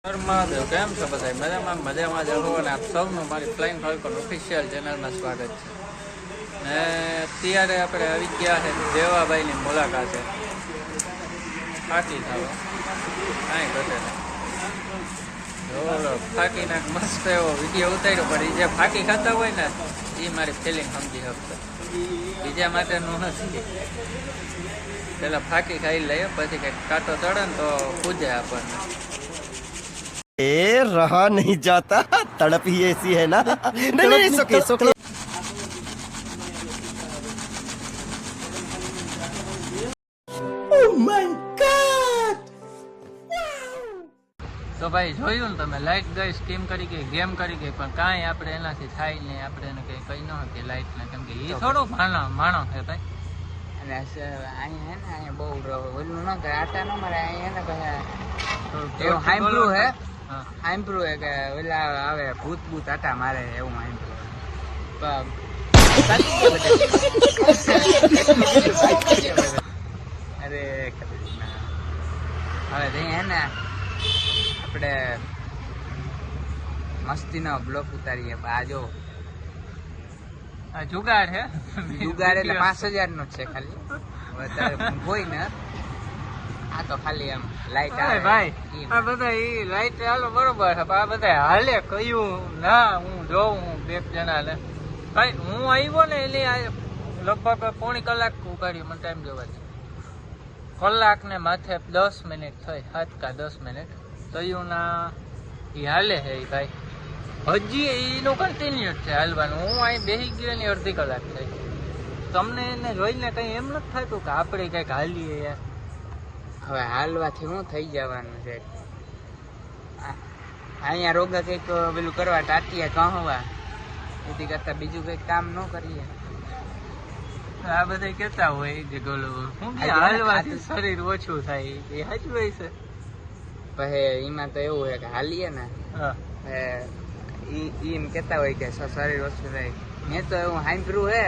મહાદેવ કેમ છો બધા મજામાં જ રહો અને આપ સૌનું મારી ફ્લાઇંગ ફાલ્કન ઓફિશિયલ ચેનલમાં સ્વાગત છે. ને અત્યારે આપણે આવી ગયા છે દેવાભાઈની મુલાકાતે. ફાકી થાવ કાંઈ ઘટે નહીં. ફાકી નાખ મસ્ત એવો વિડીયો ઉતાર્યો, પણ એ જે ફાકી ખાતા હોય ને એ મારી ફિલિંગ સમજી શકતો, બીજા માટેનું નથી. પેલા ફાકી ખાઈ લઈએ, પછી કંઈક કાંટો ચડે ને તો પૂજે આપણને. रहा नहीं जाता, तड़प ही ऐसी है ना. नहीं, सोके. Oh my God! તો ભાઈ જોયું ને તમે, લાઇટ ગઈ, સ્કીમ કરી ગઈ, ગેમ કરી ગઈ, પણ કાંઈ આપણે એનાથી થાય નહીં. આપણે એને કંઈ કહી ન શકીએ લાઇટને, કેમ કે એ થોડો માણો છે ભાઈ. અને અહીંયા બહુ ઓલું ન કરે, આટા ન મારે અહીંયા એવું સાંભળ્યું હે. સાંભળ્યું હે કે ઓલા આવે ભૂત ભૂત આટા મારે, એવું સાંભળ્યું. અરે હવે જઈએ હે ને આપણે મસ્તીનો બ્લોક ઉતારીએ. આ જો જુગાડ છે, જુગાડ એટલે 5000 નો છે ખાલી, વધારે હોય ને. આ તો ખાલી એમ લાઈટ આવે ભાઈ. આ બધા એ લાઈટ હાલો બરોબર છે, આ બધા હાલે કયું ના હું જોઉં બે જણા ને. ભાઈ હું આવ્યો ને એટલે લગભગ પોણી કલાક ઉગાડ્યું, મને ટાઈમ જોવા છે. કલાક ને માથે 10 મિનિટ થઈ, 7 કે 10 મિનિટ તયું ના એ હાલે છે ભાઈ. હજી એનું કન્ટિન્યુ છે હાલવાનું. હું અહીં બેસી ગયો ને અડધી કલાક થઈ. તમને એને જોઈને કઈ એમ નથી થતું કે આપણે કઈક હાલીએ યાર? હવે હાલવાથી શું થઈ જવાનું છે? અહીંયા રોગા કંઈક પેલું કરવા ટાટિયા કહવા એથી કરતા બીજું કંઈક કામ ન કરીએ. આ બધા કેતા હોય કે ગોલું હું હાલવાથી શરીર ઓછું થાય, એ સાચું હોય છે. પછી એમાં તો એવું હોય કે હાલીએ ને એમ કેતા હોય કે શરીર ઓછું થાય. મેં તો એવું સાંભળ્યું હે,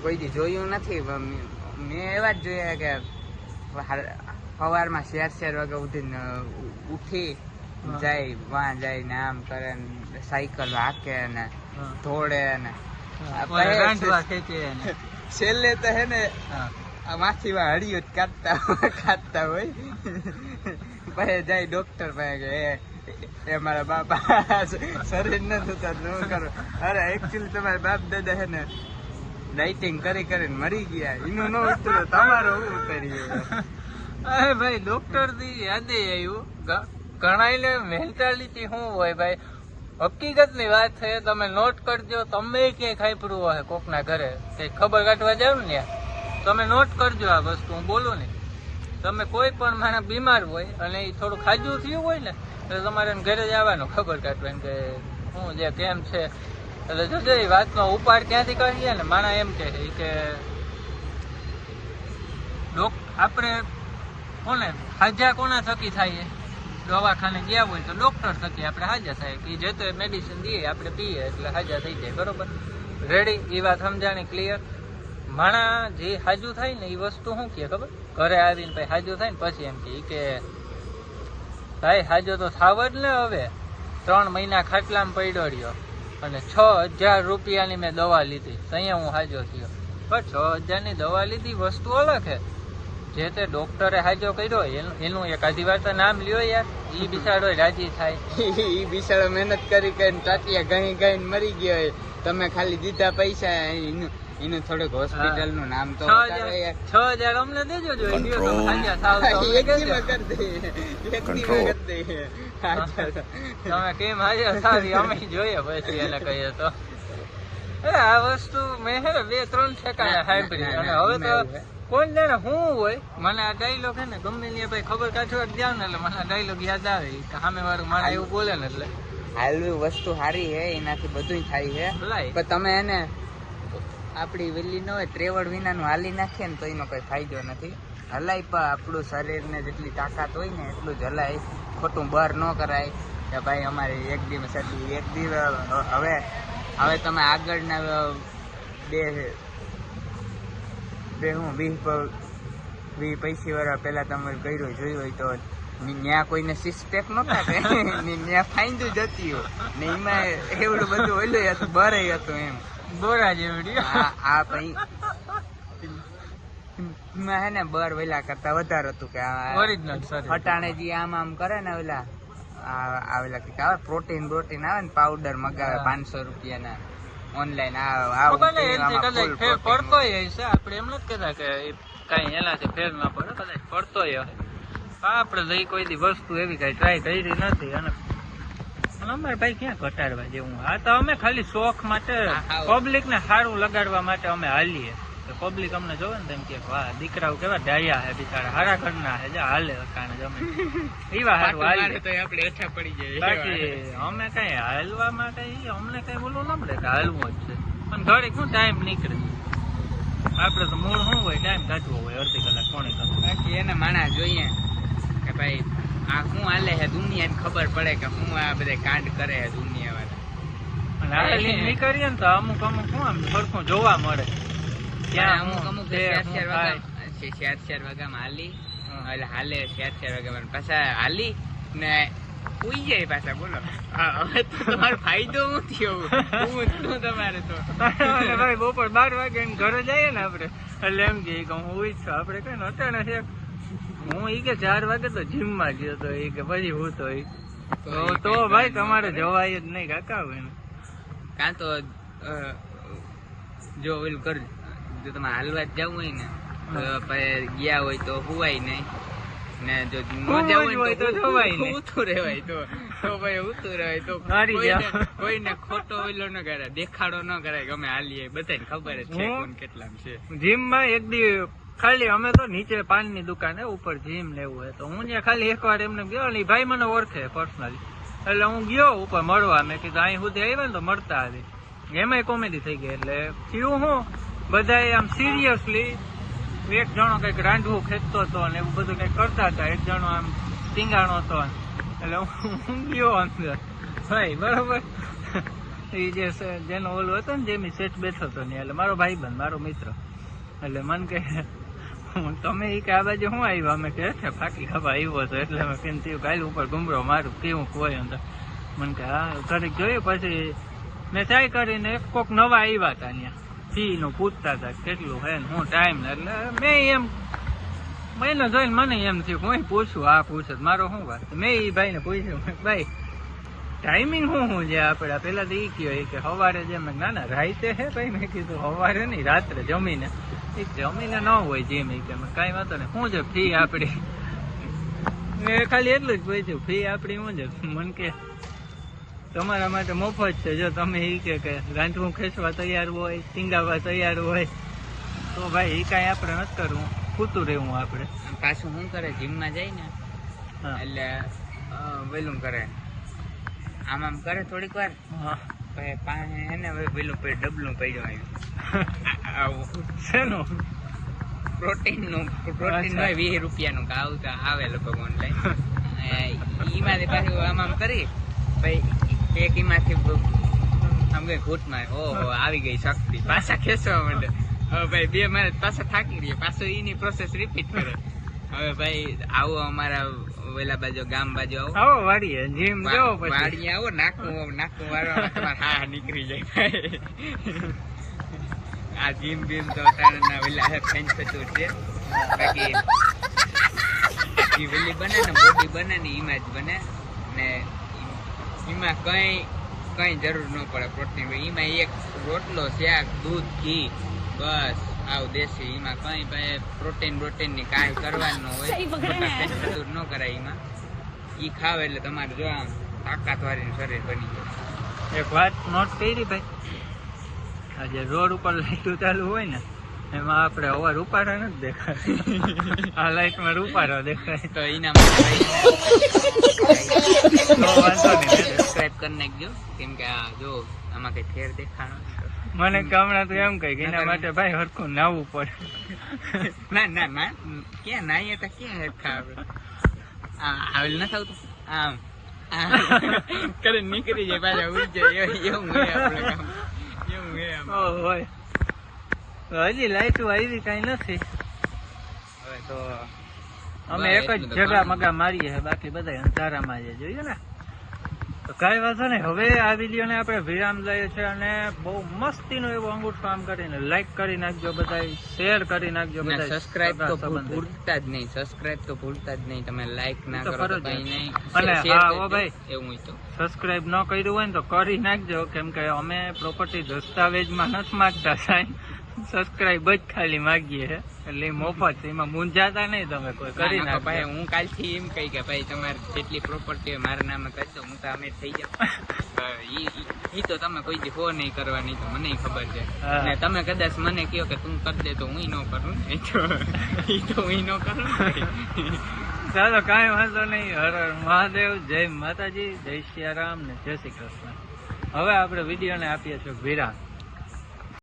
કોઈ દી જોયું નથી. મેં એવા જ જોયા કે સવારમાં 4 વાગે ઉઠીને ઉઠી જાય, વાં જાય ને આમ કરે ને સાયકલ હાકે ને દોડે ને છેલ્લે તો હે ને માથીમાં હળીઓ જ કાઢતા હોય. પછી જાય ડોક્ટર પાસે કે એ મારા બાપા શરીર નથી થતું, ન કરો. અરે એકચ્યુઅલી તમારા બાપ દાદા હે ને ડાઇટિંગ કરી કરીને મરી ગયા, એનું ન ઉતર્યું, તમારું શું ઉતર્યું? અરે ભાઈ ડોક્ટર થી યાદે આવ્યું, ઘણા ને મેન્ટાલિટી શું હોય ભાઈ. હકીકત ની વાત છે, તમે નોટ કરજો. તમે ક્યાંય ખાઈપડું હોય કોકના ઘરે કઈ ખબર કાઢવા જાવ ને, તમે નોટ કરજો આ વસ્તુ. હું બોલું ને, તમે કોઈ પણ માણસ બીમાર હોય અને એ થોડું ખાજું થયું હોય ને, એટલે તમારે ઘરે જ આવવાનું ખબર કાઢવાની કે શું જે કેમ છે. એટલે જોજો એ વાતનો ઉપાડ ક્યાંથી કરીએ ને. માણસ એમ કે આપણે કોને હાજા કોના થકી થાય, દવાખાને ગયા હોય તો ડોક્ટર થકી આપણે હાજા થાય, કે જે તો મેડિસિન દઈએ આપણે પીએ એટલે હાજા થઈ જાય. બરોબર, રેડી? એ વાત સમજાણી, ક્લિયર? માણા જે હાજુ થાય ને એ વસ્તુ શું કે ખબર? ઘરે આવીને પછી હાજુ થાય ને પછી એમ કે ભાઈ હાજો તો થાવ જ ને. હવે 3 મહિના ખાટલામાં પડ્યો રહ્યો અને 6000 રૂપિયાની મેં દવા લીધી, અહીંયા હું હાજો થયો. પણ 6000 ની દવા લીધી વસ્તુ અલગ છે. જે તે ડોક્ટરે હાજો કર્યો એનું એક આધી વાર તો નામ લ્યો યાર. ઈ બિચારો રાજી થાય. ઈ બિચારો મહેનત કરી કરીને ટાટિયા ગઈ ગઈને મરી ગયો હોય, તમે ખાલી દીધા પૈસા. એનું થોડુંક હોસ્પિટલ નું નામ તો 6000 અમને દેજો. જો તમે કેમ હાજર થાવી અમે જોઈએ પછી એને કહીએ તો. આ વસ્તુ મેં હે ને 2-3 ઠેકાણે સાંભળી, અને હવે તો કોણ જાણે શું હોય. મને આ ડાયલોગ હે ને ગમે ને ભાઈ ખબર કાઢવા જાવ ને એટલે મને આ ડાયલોગ યાદ આવે કે સામે વાળું મારે એવું બોલે ને એટલે હાલવી વસ્તુ સારી છે, એનાથી બધું થાય છે. પણ તમે એને આપડી વેલી ન હોય ત્રેવડ વિનાનું હાલી નાખીએ ને તો એનો કઈ ફાયદો નથી. હલાય પણ આપણું શરીર ને જેટલી તાકાત હોય ને એટલું જ હલાય. ખોટું બર ન કરાય કે ભાઈ અમારે એક દિવસ હવે તમે આગળના બે હું 20-25 વર્ષ પહેલા તમે કર્યું જોયું હોય તો ન્યા કોઈને સિસ્પેક નતા ન્યા ફાઈન્દું જતી હોય ને એમાં એવડું બધું ઓલું હતું બરે હતું એમ બોરા જેવડી આ પછી એમાં હે ને બર વેલા કરતા વધારે હતું કે ઓરિજિનલ સર હટાણે જે આમ કરે ને ઓલા આવેલા કે આવે પ્રોટીન આવે ને પાવડર મગાવે 500 રૂપિયાના ઓનલાઈન ફેર પડતોય હશે આપણે એમ નથી કહેતા કે કઈ એનાથી ફેર ના પડે કદાચ પડતોય હશે આપણે તો કોઈ દી વસ્તુ એવી કઈ ટ્રાય કરી નથી અને અમારે ભાઈ ક્યાં ઘટાડવા જેવું આ તો અમે ખાલી શોખ માટે પબ્લિક ને સારું લગાડવા માટે અમે હાલીએ પબ્લિક અમને જોવે ને તેમ કે વાહ દીકરાઓ કેવા ડાયા હે બિચારા હારા ઘરના હે હાલે કારણે જમે એવા સારું હાલે તો આપણે ઓછા પડી જાય બાકી અમે કઈ હાલવામાં કઈ અમને કઈ બોલવું ન પડે કે હાલવું જ છે પણ ઘડીક શું ટાઈમ નીકળે આપડે તો મૂળ શું હોય ટાઈમ કાઢવો હોય અડધી કલાક પોણી કલાક બાકી એને માણસ જોઈએ કે ભાઈ આ શું હાલે છે દુનિયાને ખબર પડે કે હું આ બધા કાંડ કરે છે દુનિયા વાળા અને આ લિંક નીકળીએ ને તો અમુક શું આમ સરખું જોવા મળે અમુક 4 વાગ્યામાં હાલી એટલે હાલે 4 વાગ્યામાં પાછા હાલી ને ઉઈ જાય પાછા બોલો હવે તો તમારો ફાયદો શું થયો હું તમારે તો ભાઈ બપોર 12 વાગે ઘરે જઈએ ને આપડે એટલે એમ કે હું ઉઈ છું આપડે કઈ નતા છે હું ઈ કે 4 વાગે તો જીમ માં ગયો તો એ કે પછી હું તો ભાઈ તમારે જવાય જ નહીં કાકા હોય ને કાં તો જો ઓલું કરજો જો તમે હાલવા જવું હોય ને તો ગયા હોય તો હુવાય નહીં ને જો ન જવું હોય તો જવાય નહીં ઉતું રહેવાય તો ભાઈ ઉતું રહેવાય તો કોઈને ખોટો ઓલો ન કરાય દેખાડો ન કરાય ગમે હાલીએ બધાને ખબર જ છે કોણ કેટલા છે જીમ માં એક દી ખાલી અમે તો નીચે પાનની દુકાન ઉપર જીમ લેવું હોય તો હું ત્યાં ખાલી એકવાર એમને ગયો ને ભાઈ મને ઓળખે પર્સનલી એટલે હું ગયો ઉપર મળવા મેં કીધું અહીં સુધી આવ્યા ને તો મળતા આવી એમાંય કોમેડી થઈ ગઈ એટલે થયું હું બધા આમ સિરિયસલી એક જણો કઈક રાંધવું ખેંચતો હતો ને એવું બધું કઈક કરતા હતા એક જણો આમ ટીંગાણો હતો એટલે હું ગયો અંદર ભાઈ બરોબર એ જેનો ઓલું હતો ને જેમી સેટ બેઠો હતો ને એટલે મારો ભાઈબંધ મારો મિત્ર એટલે મને કે તમે એ કે આ બાજુ શું આવ્યા અમે કે ફાકી ખબર આવ્યો હતો એટલે અમે કેમ થયું કાલે ઉપર ગુમરો મારું કેવું કોઈ અંદર મને કે હા ઘડીક જોયું પછી મેં ટ્રાય કરીને એક કોક નવા આવ્યા હતા ત્યાં ફી નું પૂછતા હતા કેટલું હે ને હું ટાઈમ ને એટલે મેં એમ મહિનો જોઈને મને એમ થયું હું પૂછું આ પૂછે મારો શું વાત મેં એ ભાઈને પૂછ્યું ભાઈ ટાઈમિંગ શું છે આપડે પેલા તો એ કયો કે સવારે જેમ ના ના રાતે હે ભાઈ મેં કીધું સવારે નહીં રાત્રે જમીને જમીને ન હોય જેમ કે કઈ વાંધો નહીં શું છે ફી આપડી મેં ખાલી એટલું જ પૂછ્યું ફી આપડી શું છે મને કે તમારા માટે મફત છે જો તમે એ કે રાંધવું ખેંચવા તૈયાર હોય ટીંગાવવા તૈયાર હોય તો ભાઈ એ કાંઈ આપણે નથી કરવું પૂતું રહેવું આપણે પાછું શું કરે જીમમાં જાય ને એટલે વેલું કરે આમ કરે થોડીક વાર એને વેલું ડબલું પડ્યું આવ્યું શેનું પ્રોટીન નું 20 રૂપિયાનું આવતા આવે લગભગ ઓનલાઈન એમાંથી પાછું આમ કરી એક એમાંથી આમ કઈ ઘૂંટમાં ઓહો આવી ગઈ શક્તિ પાછા ખેંચવા માંડે હવે ભાઈ 2 મારે પાછા થાકી રહીએ પાછું એની પ્રોસેસ રિપીટ કરે હવે ભાઈ આવો અમારા વેલા બાજુ ગામ બાજુ આવો વાડીએ જીમ જાઓ પછી વાડીએ આવો નાખું વાળવા તમારે હા નીકળી જાય ભાઈ આ જીમ બીમ તો તારના વેલા હે ફેન્સ થતું છે બાકી વેલી બને ને બોડી બને ને ઇમેજ બને ને એમાં કઈ જરૂર ન પડે પ્રોટીન એમાં એક રોટલો શાક દૂધ ઘી બસ આવ દેશી એમાં કઈ પ્રોટીન ની કાંઈ કરવાનું હોય જરૂર ન કરાય એમાં ઈ ખાવ એટલે તમારે જો આમ તાકાતવાળી શરીર બની જાય એક વાત નોટ કરી ભાઈ આજે રોડ ઉપર લાઈટો ચાલુ હોય ને એમાં આપણે અવાર ઉપાડો નથી દેખાય આ લાઈટ માં ઉપાડો દેખાય તો એના માટે સબસ્ક્રાઇબ કરી નાખજો કેમ કે આ જો આમાં કઈ ફેર દેખાણો મને હમણાં તો એમ કહી કે એના માટે ભાઈ હરખું નાવું પડે ના ક્યાં નાઈએ તો ક્યાં હરખા આવેલ ન થતું આમ કરે નીકળી જાય પાછા ઉઈ જાય એવું હોય આપણે કામ એવું હોય હજી લાઈટો આવી કઈ નથી હવે તો અમે એક જ જગા મગા મારીએ છે, બાકી બધા અંધારામાં છે, જોઈએ ને. તો કઈ વાંધો નહીં, હવે આ વિડીયો ને આપણે વિરામ લઈએ છીએ અને બહુ મસ્તીનો એવો અંગૂઠો આમ કરીને લાઈક કરી નાખજો, બધા શેર કરી નાખજો, બધા સબસ્ક્રાઇબ તો ભૂલતા જ નહીં, સબસ્ક્રાઇબ તો ભૂલતા જ નહીં. તમે લાઈક ના કરો તો કઈ નહીં. અને હા ઓ ભાઈ, એવું તો સબસ્ક્રાઇબ ન કર્યું હોય ને તો કરી નાખજો, કેમ કે અમે પ્રોપર્ટી દસ્તાવેજમાં નથી માંગતા સાહેબ, સબસ્ક્રાઇબ જ ખાલી માંગીએ છે, એટલે મફત છે, એમાં મૂંઝાતા નહીં તમે કોઈ. કરી નાખો ભાઈ. હું કાલથી એમ કહી કે ભાઈ તમારે જેટલી પ્રોપર્ટી હોય મારા નામે કરી દો, હું તો અમે થઈ જાવ. ઈ તો તમે કોઈ દી હો નહીં કરવાની, તો મને ખબર છે. અને તમે કદાચ મને કહો કે તું કરી દે તો હું ન કરું, ઈ તો હું ન કરું. ચાલો કાંઈ વાંધો નહીં. હર હર મહાદેવ, જય માતાજી, જય સિયારામ ને જય શ્રી કૃષ્ણ. હવે આપણે વિડીયોને આપીએ છીએ વિરામ.